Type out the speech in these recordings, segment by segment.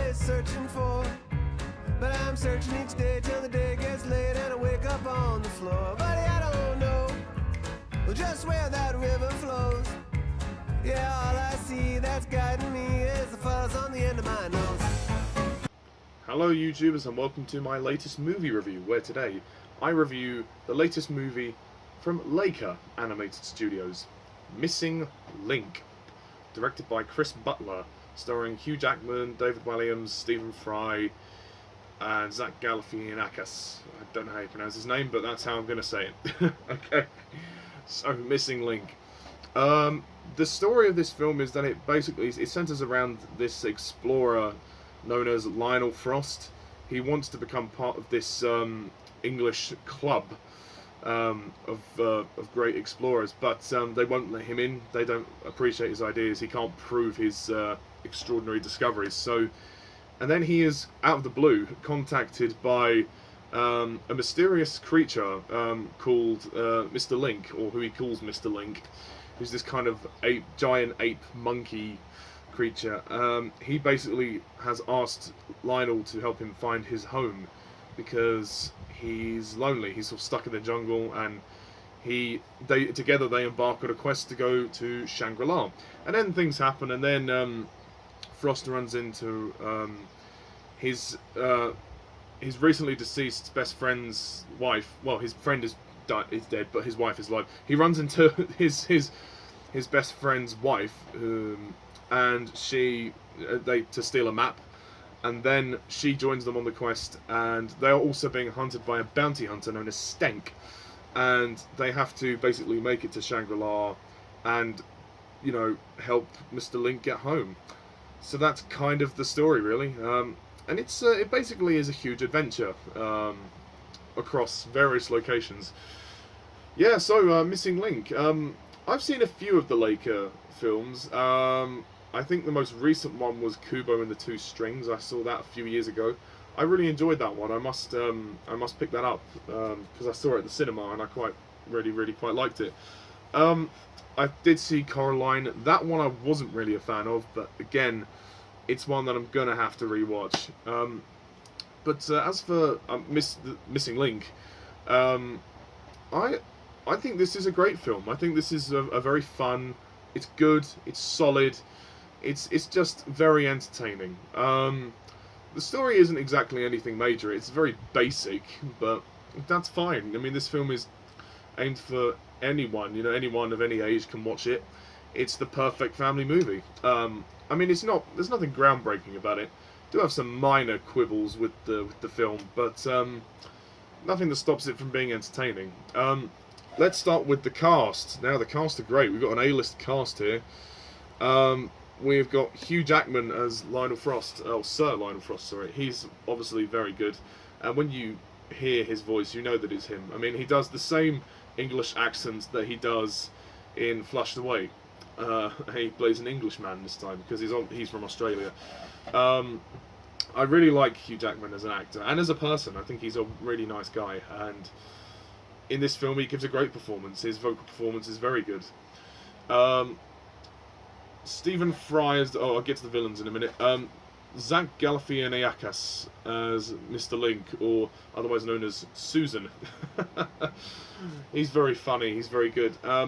always searching for. But I'm searching each day till the day gets late and I wake up on the floor. Buddy, I don't know just where that river flows. Yeah, all I see that's guiding me is the fuzz on the end of my nose. Hello YouTubers and welcome to my latest movie review, where today I review the latest movie from Laika Animated Studios, Missing Link, directed by Chris Butler, starring Hugh Jackman, David Williams, Stephen Fry, and Galafianakas. I don't know how you pronounce his name, but that's how I'm going to say it. Okay, so Missing Link. The story of this film is that it centers around this explorer known as Lionel Frost. He wants to become part of this English club of great explorers, but they won't let him in. They don't appreciate his ideas. He can't prove his extraordinary discoveries. And then he is, out of the blue, contacted by a mysterious creature called Mr. Link, or who he calls Mr. Link, who's this kind of giant ape monkey creature. He basically has asked Lionel to help him find his home because he's lonely. He's sort of stuck in the jungle, and together they embark on a quest to go to Shangri-La. And then things happen, and then Frost runs into his recently deceased best friend's wife. Well, his friend is dead, but his wife is alive. He runs into his best friend's wife, and to steal a map, and then she joins them on the quest, and they are also being hunted by a bounty hunter known as Stenk, and they have to basically make it to Shangri-La and, you know, help Mr. Link get home. So that's kind of the story, really. And it basically is a huge adventure across various locations. Yeah, so Missing Link. I've seen a few of the Laika films. I think the most recent one was Kubo and the Two Strings. I saw that a few years ago. I really enjoyed that one. I must pick that up because I saw it at the cinema and I really quite liked it. I did see Coraline. That one I wasn't really a fan of, but again, it's one that I'm gonna have to rewatch. But as for Missing Link, I think this is a great film. I think this is a very fun. It's good. It's solid. It's just very entertaining. The story isn't exactly anything major. It's very basic, but that's fine. I mean, this film is aimed for anyone. You know, anyone of any age can watch it. It's the perfect family movie. I mean, there's nothing groundbreaking about it. Do have some minor quibbles with the film, but nothing that stops it from being entertaining. Let's start with the cast. Now, the cast are great. We've got an A-list cast here. We've got Hugh Jackman as Lionel Frost. Oh, Sir Lionel Frost, sorry. He's obviously very good. And when you hear his voice, you know that it's him. I mean, he does the same English accent that he does in Flushed Away. He plays an Englishman this time because he's from Australia. I really like Hugh Jackman as an actor and as a person. I think he's a really nice guy, and in this film he gives a great performance. His vocal performance is very good. Stephen Fry as... Oh, I'll get to the villains in a minute. Galafianakas as Mr. Link, or otherwise known as Susan. He's very funny. He's very good. I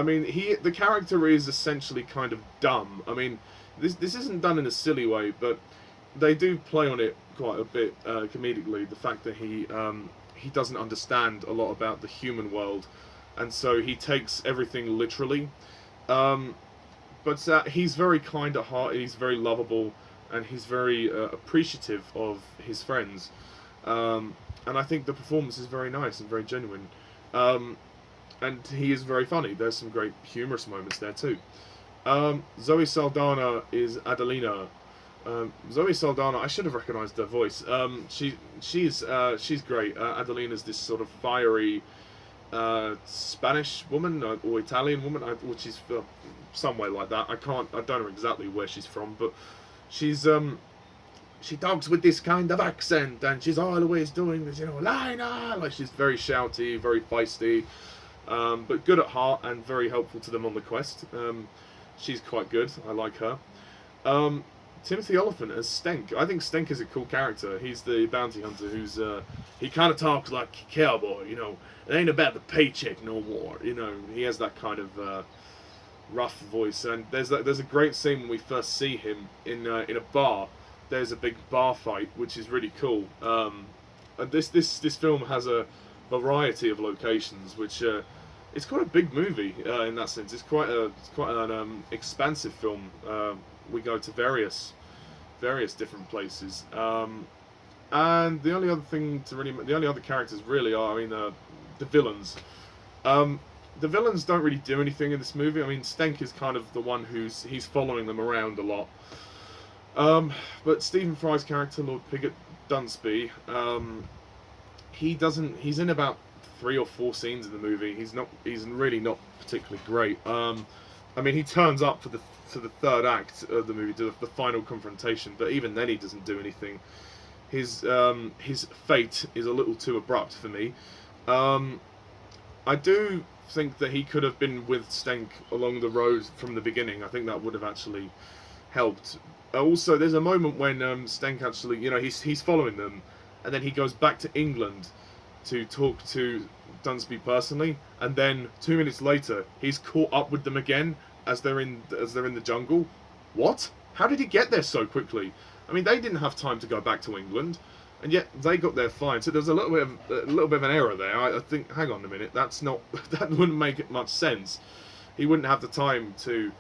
mean, the character is essentially kind of dumb. I mean, this isn't done in a silly way, but they do play on it quite a bit comedically. The fact that he doesn't understand a lot about the human world, and so he takes everything literally. But he's very kind at heart. He's very lovable, and he's very appreciative of his friends. And I think the performance is very nice and very genuine. And he is very funny. There's some great humorous moments there too. Zoe Saldana is Adelina. Zoe Saldana, I should have recognised her voice. She's great. Adelina's this sort of fiery Spanish woman or Italian woman, which is somewhere like that. I don't know exactly where she's from, but she's she talks with this kind of accent, and she's always doing this, you know, Lina, like she's very shouty, very feisty, but good at heart and very helpful to them on the quest. She's quite good. I like her. Timothy Olyphant as Stenk. I think Stenk is a cool character. He's the bounty hunter who's he kind of talks like a cowboy, you know. It ain't about the paycheck no more, you know. He has that kind of rough voice, and there's a great scene when we first see him in a bar. There's a big bar fight, which is really cool. And this film has a variety of locations, which it's quite a big movie in that sense. It's quite an expansive film. We go to various different places, and the only other characters really are, the villains. The villains don't really do anything in this movie. I mean, Stenk is kind of the one he's following them around a lot. But Stephen Fry's character, Lord Piggott Dunsby, he's in about 3 or 4 scenes in the movie. He's really not particularly great. He turns up for the third act of the movie, to the final confrontation, but even then he doesn't do anything. His fate is a little too abrupt for me. I do think that he could have been with Stenk along the road from the beginning. I think that would have actually helped. Also, there's a moment when Stenk actually, he's following them, and then he goes back to England to talk to Dunsby personally, and then 2 minutes later he's caught up with them again as they're in the jungle. What? How did he get there so quickly? I mean, they didn't have time to go back to England, and yet they got there fine. So there's a little bit of an error there. I think, hang on a minute, that wouldn't make much sense. He wouldn't have the time to,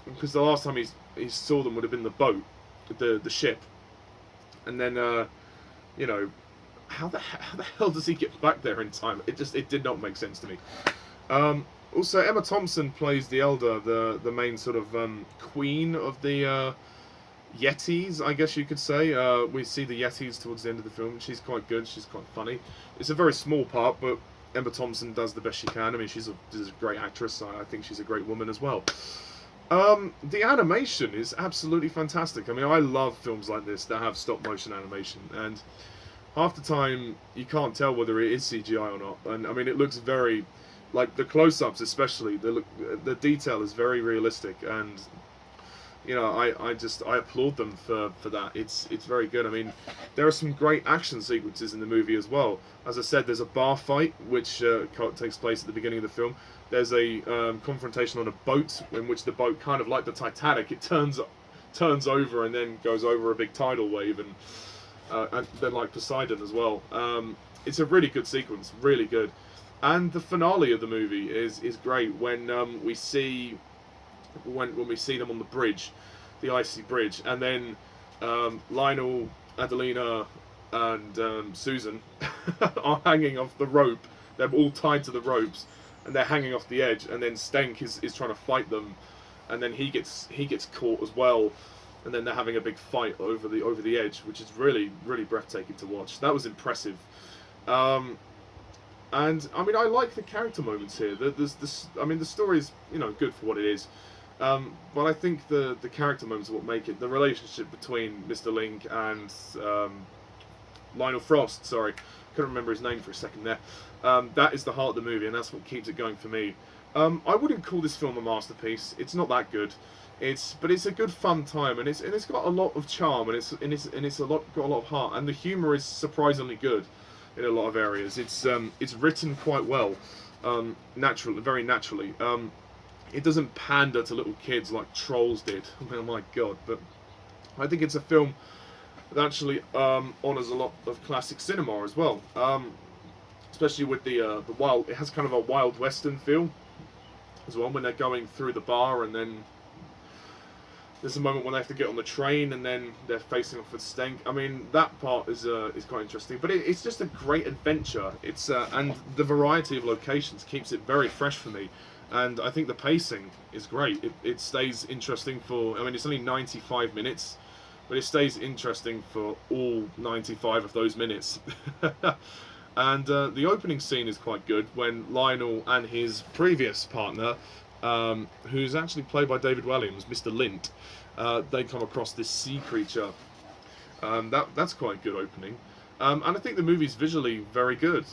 because the last time he saw them would have been the boat, the ship, and then how the hell does he get back there in time? It did not make sense to me. Also, Emma Thompson plays the elder, the main sort of queen of the Yetis, I guess you could say. We see the Yetis towards the end of the film. She's quite good. She's quite funny. It's a very small part, but Emma Thompson does the best she can. I mean, she's a great actress. I think she's a great woman as well. The animation is absolutely fantastic. I mean, I love films like this that have stop motion animation, and half the time you can't tell whether it is CGI or not. And I mean, it looks very, like the close-ups especially, the detail is very realistic, and I applaud them for that. It's very good. I mean, there are some great action sequences in the movie as well. As I said, there's a bar fight which takes place at the beginning of the film. There's a confrontation on a boat, in which the boat, kind of like the Titanic, it turns over and then goes over a big tidal wave, and then like Poseidon as well. It's a really good sequence, really good. And the finale of the movie is great when we see them on the bridge, the icy bridge, and then Lionel, Adelina, and Susan are hanging off the rope. They're all tied to the ropes, and they're hanging off the edge. And then Stenk is trying to fight them, and then he gets caught as well. And then they're having a big fight over the edge, which is really, really breathtaking to watch. That was impressive. And I mean, I like the character moments here. The story is good for what it is. But I think the character moments are what make it. The relationship between Mr. Link and Lionel Frost, sorry, couldn't remember his name for a second there. That is the heart of the movie, and that's what keeps it going for me. I wouldn't call this film a masterpiece. It's not that good. But it's a good fun time, and it's got a lot of charm, and it's got a lot of heart, and the humour is surprisingly good in a lot of areas. It's written quite well, very naturally. It doesn't pander to little kids like Trolls did. Oh my god! But I think it's a film that actually honours a lot of classic cinema as well. Especially with the wild. It has kind of a Wild Western feel as well when they're going through the bar, and then there's a moment when they have to get on the train, and then they're facing off with Stenk. I mean, that part is quite interesting, but it's just a great adventure. It's and the variety of locations keeps it very fresh for me. And I think the pacing is great. It stays interesting for, it's only 95 minutes, but it stays interesting for all 95 of those minutes. And the opening scene is quite good when Lionel and his previous partner, who's actually played by David Walliams, Mr. Lint, they come across this sea creature. That's quite a good opening. And I think the movie's visually very good,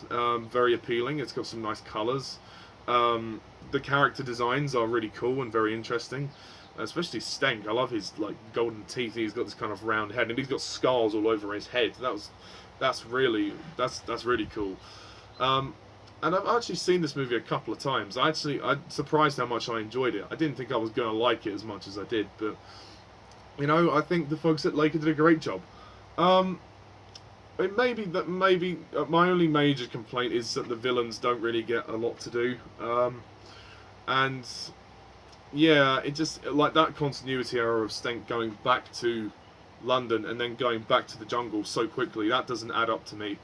very appealing. It's got some nice colours. the character designs are really cool and very interesting. Especially Stenk. I love his like golden teeth. He's got this kind of round head, and he's got scars all over his head. That's really cool. And I've actually seen this movie a couple of times. I'm surprised how much I enjoyed it. I didn't think I was going to like it as much as I did, but you know, I think the folks at Laika did a great job. Maybe my only major complaint is that the villains don't really get a lot to do, and yeah, it just like that continuity error of Stenk going back to London and then going back to the jungle so quickly, that doesn't add up to me.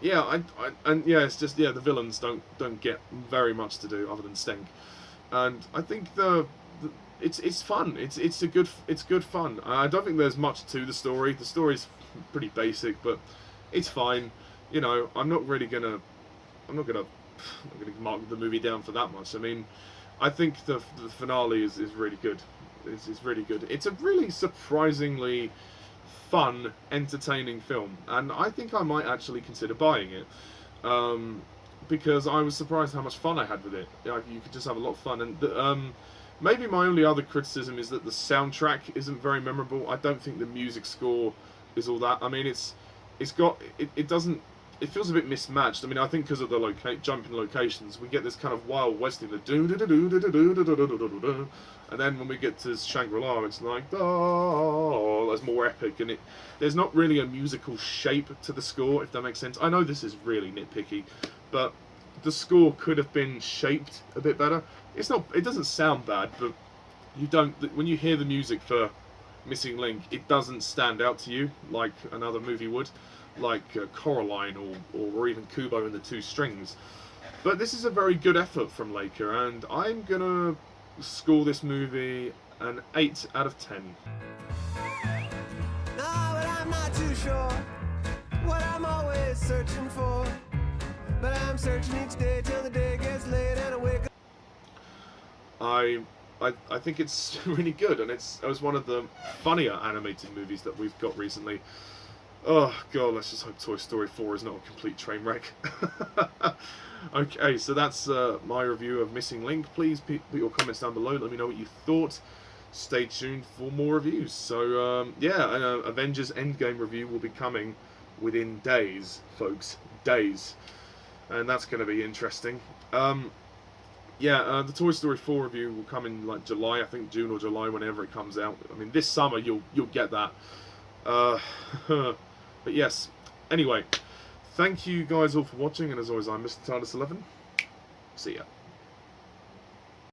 Yeah, it's just the villains don't get very much to do other than Stenk, and I think it's fun. It's good fun. I don't think there's much to the story. The story's pretty basic, but it's fine. You know, I'm not gonna mark the movie down for that much. I mean, I think the finale is really good. It's really good. It's a really surprisingly fun, entertaining film, and I think I might actually consider buying it, because I was surprised how much fun I had with it. Like, you could just have a lot of fun, and maybe my only other criticism is that the soundtrack isn't very memorable. I don't think the music score is all that. I mean, it feels a bit mismatched. I mean, I think because of the jumping locations, we get this kind of Wild West thing, and then when we get to Shangri-La, it's like, oh, that's more epic, and there's not really a musical shape to the score, if that makes sense. I know this is really nitpicky, but the score could have been shaped a bit better. It doesn't sound bad, but when you hear the music for Missing Link, it doesn't stand out to you like another movie would, like Coraline or even Kubo and the Two Strings. But this is a very good effort from Laika, and I'm gonna score this movie an 8 out of 10. No, but I'm not too sure what I'm always searching for. But I'm searching each day till the day gets late and I wake up. I think it's really good, and it was one of the funnier animated movies that we've got recently. Oh god, let's just hope Toy Story 4 is not a complete train wreck. Okay, so that's my review of Missing Link. Please put your comments down below, let me know what you thought. Stay tuned for more reviews. So yeah, an Avengers Endgame review will be coming within days, folks. Days. And that's going to be interesting. Yeah, the Toy Story 4 review will come in like July, I think June or July, whenever it comes out. I mean, this summer you'll get that. But yes, anyway, thank you guys all for watching, and as always, I'm Mr. TARDIS11. See ya.